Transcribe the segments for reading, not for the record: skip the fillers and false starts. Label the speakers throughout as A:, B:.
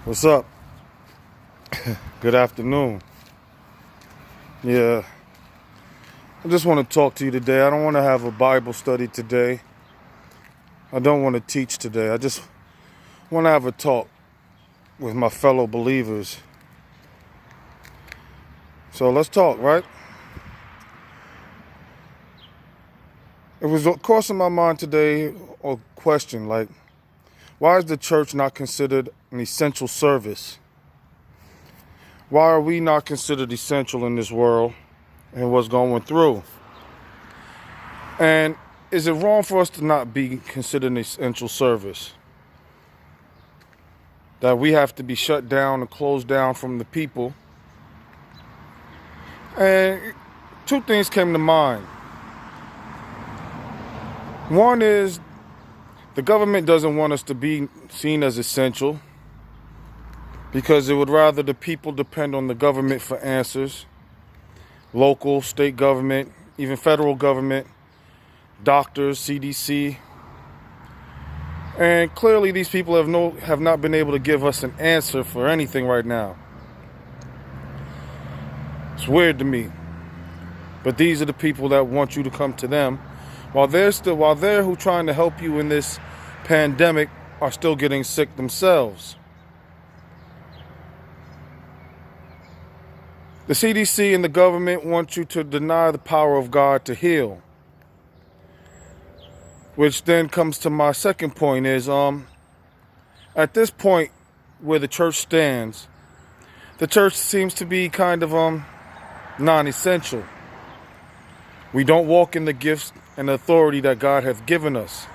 A: What's up? Good afternoon. Yeah, I just want to talk to you today. I don't want to have a Bible study today. I don't want to teach today. I just want to have a talk with my fellow believers. So let's talk, right? It was crossing my mind today a question like, why is the church not considered an essential service? Why are we not considered essential in this world and what's going through? And is it wrong for us to not be considered an essential service? That we have to be shut down and closed down from the people? And two things came to mind. One is the government doesn't want us to be seen as essential because it would rather the people depend on the government for answers. Local, state government, even federal government, doctors, CDC. And clearly these people have not been able to give us an answer for anything right now. It's weird to me. But these are the people that want you to come to them while they're who trying to help you in this pandemic are still getting sick themselves. The CDC and the government want you to deny the power of God to heal. Which then comes to my second point is, at this point where the church stands, the church seems to be kind of non-essential. We don't walk in the gifts and authority that God has given us.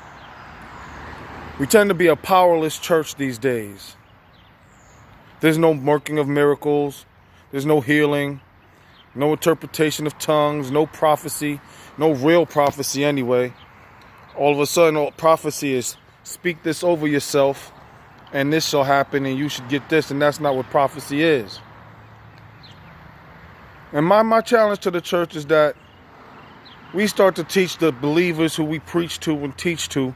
A: We tend to be a powerless church these days. There's no working of miracles. There's no healing, no interpretation of tongues, no prophecy, no real prophecy anyway. All of a sudden, all prophecy is speak this over yourself and this shall happen and you should get this, and that's not what prophecy is. And my challenge to the church is that we start to teach the believers who we preach to and teach to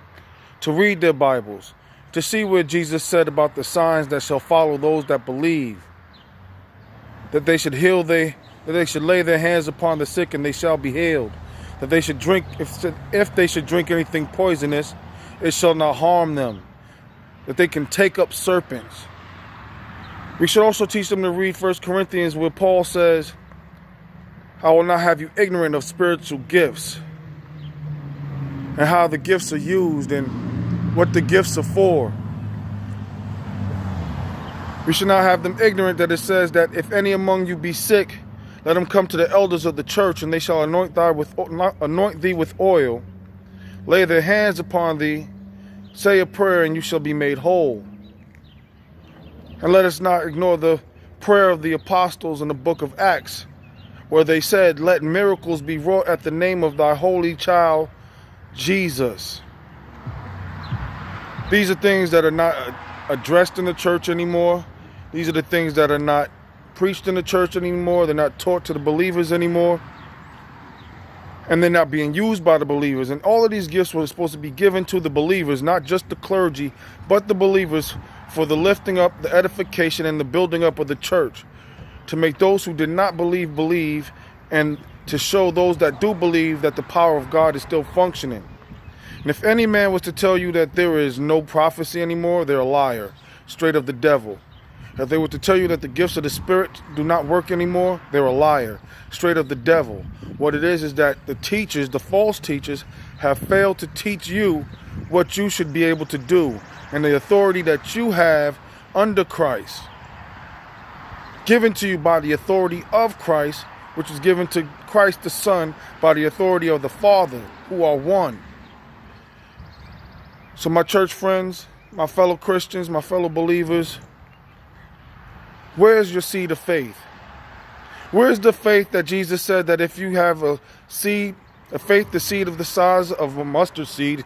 A: read their Bibles, to see where Jesus said about the signs that shall follow those that believe, that they should that they should lay their hands upon the sick and they shall be healed, that they should drink, if they should drink anything poisonous, it shall not harm them, that they can take up serpents. We should also teach them to read 1 Corinthians where Paul says, I will not have you ignorant of spiritual gifts and how the gifts are used and what the gifts are for. We should not have them ignorant that it says that if any among you be sick, let him come to the elders of the church, and they shall anoint thee with oil, lay their hands upon thee, say a prayer, and you shall be made whole. And let us not ignore the prayer of the apostles in the book of Acts, where they said, let miracles be wrought at the name of thy holy child, Jesus. These are things that are not addressed in the church anymore. These are the things that are not preached in the church anymore. They're not taught to the believers anymore. And they're not being used by the believers. And all of these gifts were supposed to be given to the believers, not just the clergy, but the believers, for the lifting up, the edification, and the building up of the church. To make those who did not believe, and to show those that do believe that the power of God is still functioning. And if any man was to tell you that there is no prophecy anymore, they're a liar, straight of the devil. If they were to tell you that the gifts of the Spirit do not work anymore, they're a liar, straight of the devil. What it is that the teachers, the false teachers, have failed to teach you what you should be able to do and the authority that you have under Christ, given to you by the authority of Christ, which is given to Christ the Son by the authority of the Father, who are one. So my church friends, my fellow Christians, my fellow believers, where's your seed of faith? Where's the faith that Jesus said that if you have a faith, the seed of the size of a mustard seed,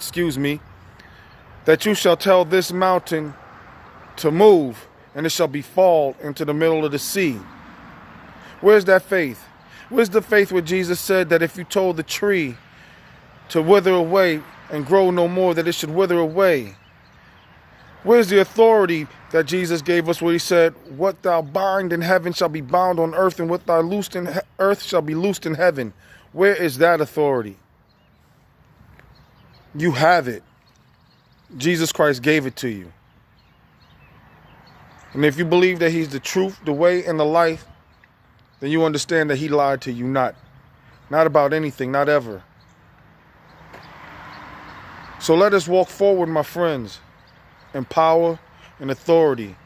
A: that you shall tell this mountain to move, and it shall be fall into the middle of the sea? Where's that faith? Where's the faith where Jesus said that if you told the tree to wither away and grow no more, that it should wither away? Where's the authority that Jesus gave us where he said, what thou bind in heaven shall be bound on earth, and what thou loosed in earth shall be loosed in heaven? Where is that authority? You have it. Jesus Christ gave it to you. And if you believe that he's the truth, the way, and the life, then you understand that he lied to you not about anything, not ever. So let us walk forward, my friends, in power and authority.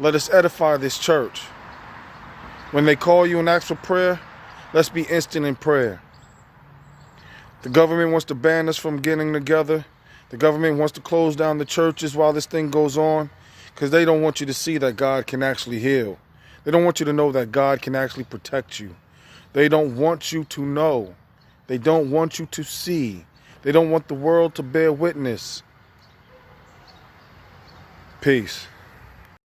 A: Let us edify this church. When they call you and ask for prayer, let's be instant in prayer. The government wants to ban us from getting together. The government wants to close down the churches while this thing goes on, because they don't want you to see that God can actually heal. They don't want you to know that God can actually protect you. They don't want you to know. They don't want you to see. They don't want the world to bear witness. Peace.